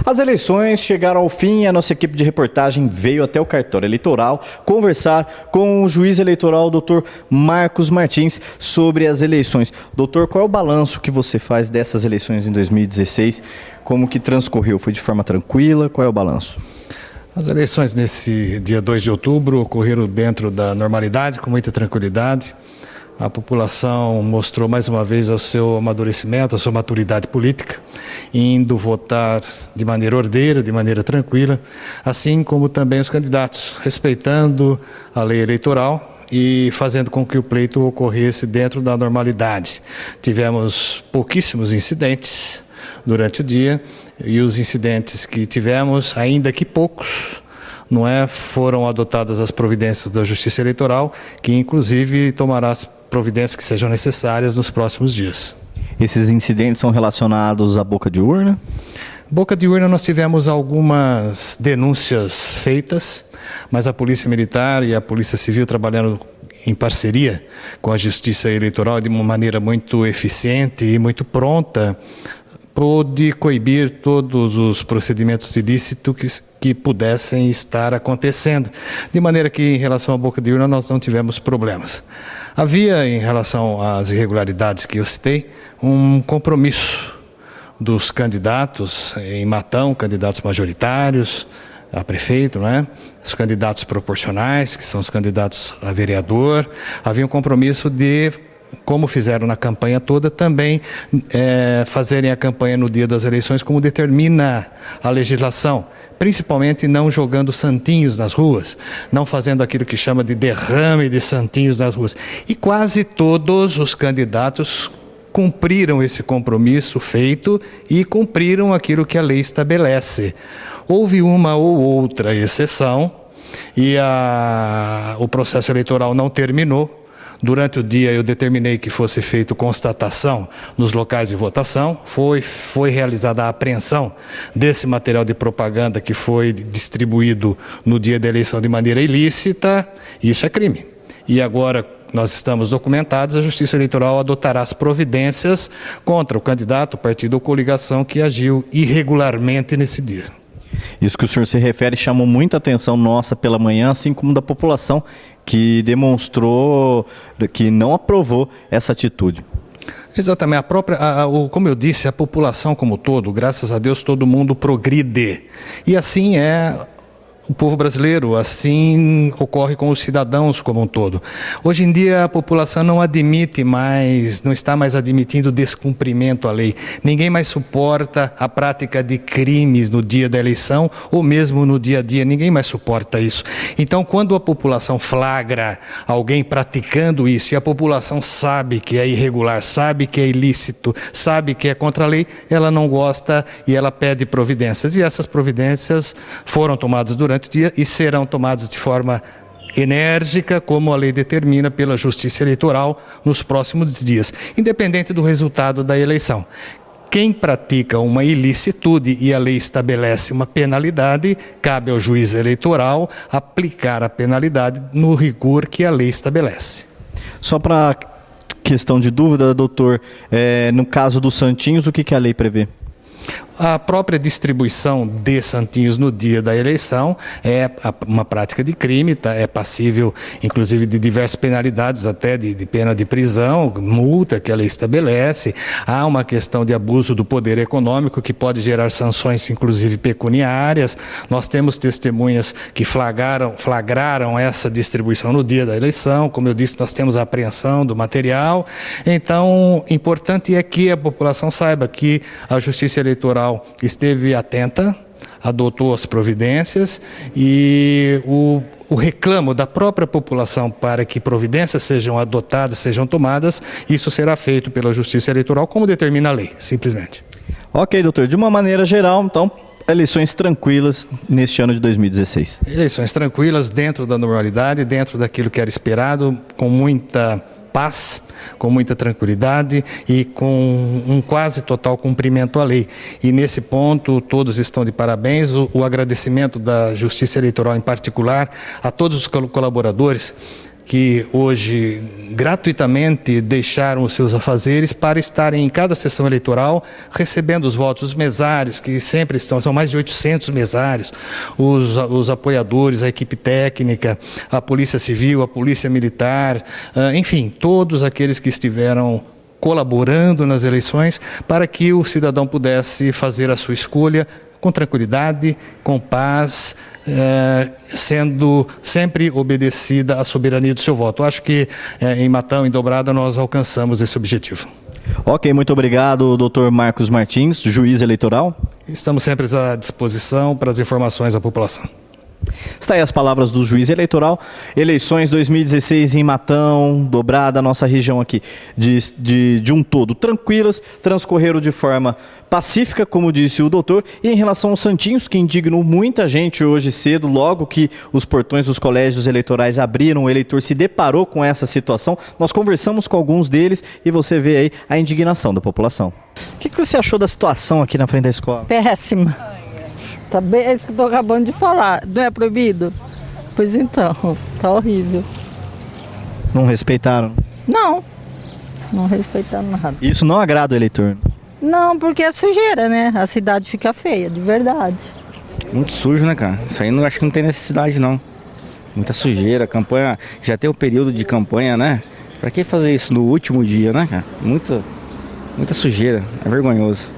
As eleições chegaram ao fim e a nossa equipe de reportagem veio até o cartório eleitoral conversar com o juiz eleitoral, Dr. Marcos Martins, sobre as eleições. Doutor, qual é o balanço que você faz dessas eleições em 2016? Como que transcorreu? Foi de forma tranquila? Qual é o balanço? As eleições nesse dia 2 de outubro ocorreram dentro da normalidade, com muita tranquilidade. A população mostrou mais uma vez o seu amadurecimento, a sua maturidade política, indo votar de maneira ordeira, de maneira tranquila, assim como também os candidatos, respeitando a lei eleitoral e fazendo com que o pleito ocorresse dentro da normalidade. Tivemos pouquíssimos incidentes durante o dia e os incidentes que tivemos, ainda que poucos, foram adotadas as providências da Justiça Eleitoral, que inclusive tomará as providências que sejam necessárias nos próximos dias. Esses incidentes são relacionados à boca de urna? Boca de urna nós tivemos algumas denúncias feitas, mas a Polícia Militar e a Polícia Civil trabalhando em parceria com a Justiça Eleitoral de uma maneira muito eficiente e muito pronta, pôde coibir todos os procedimentos ilícitos que pudessem estar acontecendo, de maneira que em relação à boca de urna nós não tivemos problemas. Havia, em relação às irregularidades que eu citei, um compromisso dos candidatos em Matão, candidatos majoritários a prefeito, os candidatos proporcionais, que são os candidatos a vereador. Havia um compromisso de, como fizeram na campanha toda, também fazerem a campanha no dia das eleições, como determina a legislação, principalmente não jogando santinhos nas ruas, não fazendo aquilo que chama de derrame de santinhos nas ruas. E quase todos os candidatos cumpriram esse compromisso feito e cumpriram aquilo que a lei estabelece. Houve uma ou outra exceção e o processo eleitoral não terminou. Durante o dia eu determinei que fosse feita constatação nos locais de votação, foi realizada a apreensão desse material de propaganda que foi distribuído no dia da eleição de maneira ilícita, e isso é crime. E agora nós estamos documentados, a Justiça Eleitoral adotará as providências contra o candidato, o partido ou coligação que agiu irregularmente nesse dia. Isso que o senhor se refere chamou muita atenção nossa pela manhã, assim como da população, que demonstrou que não aprovou essa atitude. Exatamente, como eu disse, a população como um todo, graças a Deus, todo mundo progride. E assim é o povo brasileiro, assim ocorre com os cidadãos como um todo. Hoje em dia a população não está mais admitindo descumprimento à lei. Ninguém mais suporta a prática de crimes no dia da eleição ou mesmo no dia a dia. Ninguém mais suporta isso. Então, quando a população flagra alguém praticando isso e a população sabe que é irregular, sabe que é ilícito, sabe que é contra a lei, ela não gosta e ela pede providências. E essas providências foram tomadas durante o dia e serão tomadas de forma enérgica, como a lei determina pela Justiça Eleitoral nos próximos dias, independente do resultado da eleição. Quem pratica uma ilicitude e a lei estabelece uma penalidade, cabe ao juiz eleitoral aplicar a penalidade no rigor que a lei estabelece. Só para questão de dúvida, doutor, no caso dos santinhos, o que a lei prevê? A própria distribuição de santinhos no dia da eleição é uma prática de crime, é passível inclusive de diversas penalidades, até de pena de prisão, multa que a lei estabelece. Há uma questão de abuso do poder econômico que pode gerar sanções inclusive pecuniárias. Nós temos testemunhas que flagraram essa distribuição no dia da eleição. Como eu disse, nós temos a apreensão do material. Então, importante é que a população saiba que a Justiça Eleitoral esteve atenta, adotou as providências e o reclamo da própria população para que providências sejam adotadas, sejam tomadas, isso será feito pela Justiça Eleitoral, como determina a lei, simplesmente. Ok, doutor. De uma maneira geral, então, eleições tranquilas neste ano de 2016. Eleições tranquilas, dentro da normalidade, dentro daquilo que era esperado, com muita paz, com muita tranquilidade e com um quase total cumprimento à lei. E nesse ponto todos estão de parabéns, o agradecimento da Justiça Eleitoral em particular a todos os colaboradores que hoje gratuitamente deixaram os seus afazeres para estarem em cada sessão eleitoral recebendo os votos, os mesários, que sempre estão, são mais de 800 mesários, os apoiadores, a equipe técnica, a Polícia Civil, a Polícia Militar, enfim, todos aqueles que estiveram colaborando nas eleições para que o cidadão pudesse fazer a sua escolha com tranquilidade, com paz, sendo sempre obedecida a soberania do seu voto. Acho que em Matão, em Dobrada, nós alcançamos esse objetivo. Ok, muito obrigado, doutor Marcos Martins, juiz eleitoral. Estamos sempre à disposição para as informações à população. Está aí as palavras do juiz eleitoral. Eleições 2016 em Matão, Dobrada, nossa região aqui, de um todo tranquilas, transcorreram de forma pacífica, como disse o doutor. E em relação aos santinhos, que indignou muita gente hoje cedo, logo que os portões dos colégios eleitorais abriram, o eleitor se deparou com essa situação. Nós conversamos com alguns deles e você vê aí a indignação da população. O que você achou da situação aqui na frente da escola? Péssima. Tá bem, é isso que eu tô acabando de falar. Não é proibido? Pois então, tá horrível. Não respeitaram? Não respeitaram nada. Isso não agrada o eleitor? Não, porque é sujeira, né? A cidade fica feia, de verdade. Muito sujo, né, cara? Isso aí acho que não tem necessidade, não. Muita sujeira, campanha, já tem o período de campanha, né? Pra que fazer isso no último dia, né, cara? Muita sujeira, é vergonhoso.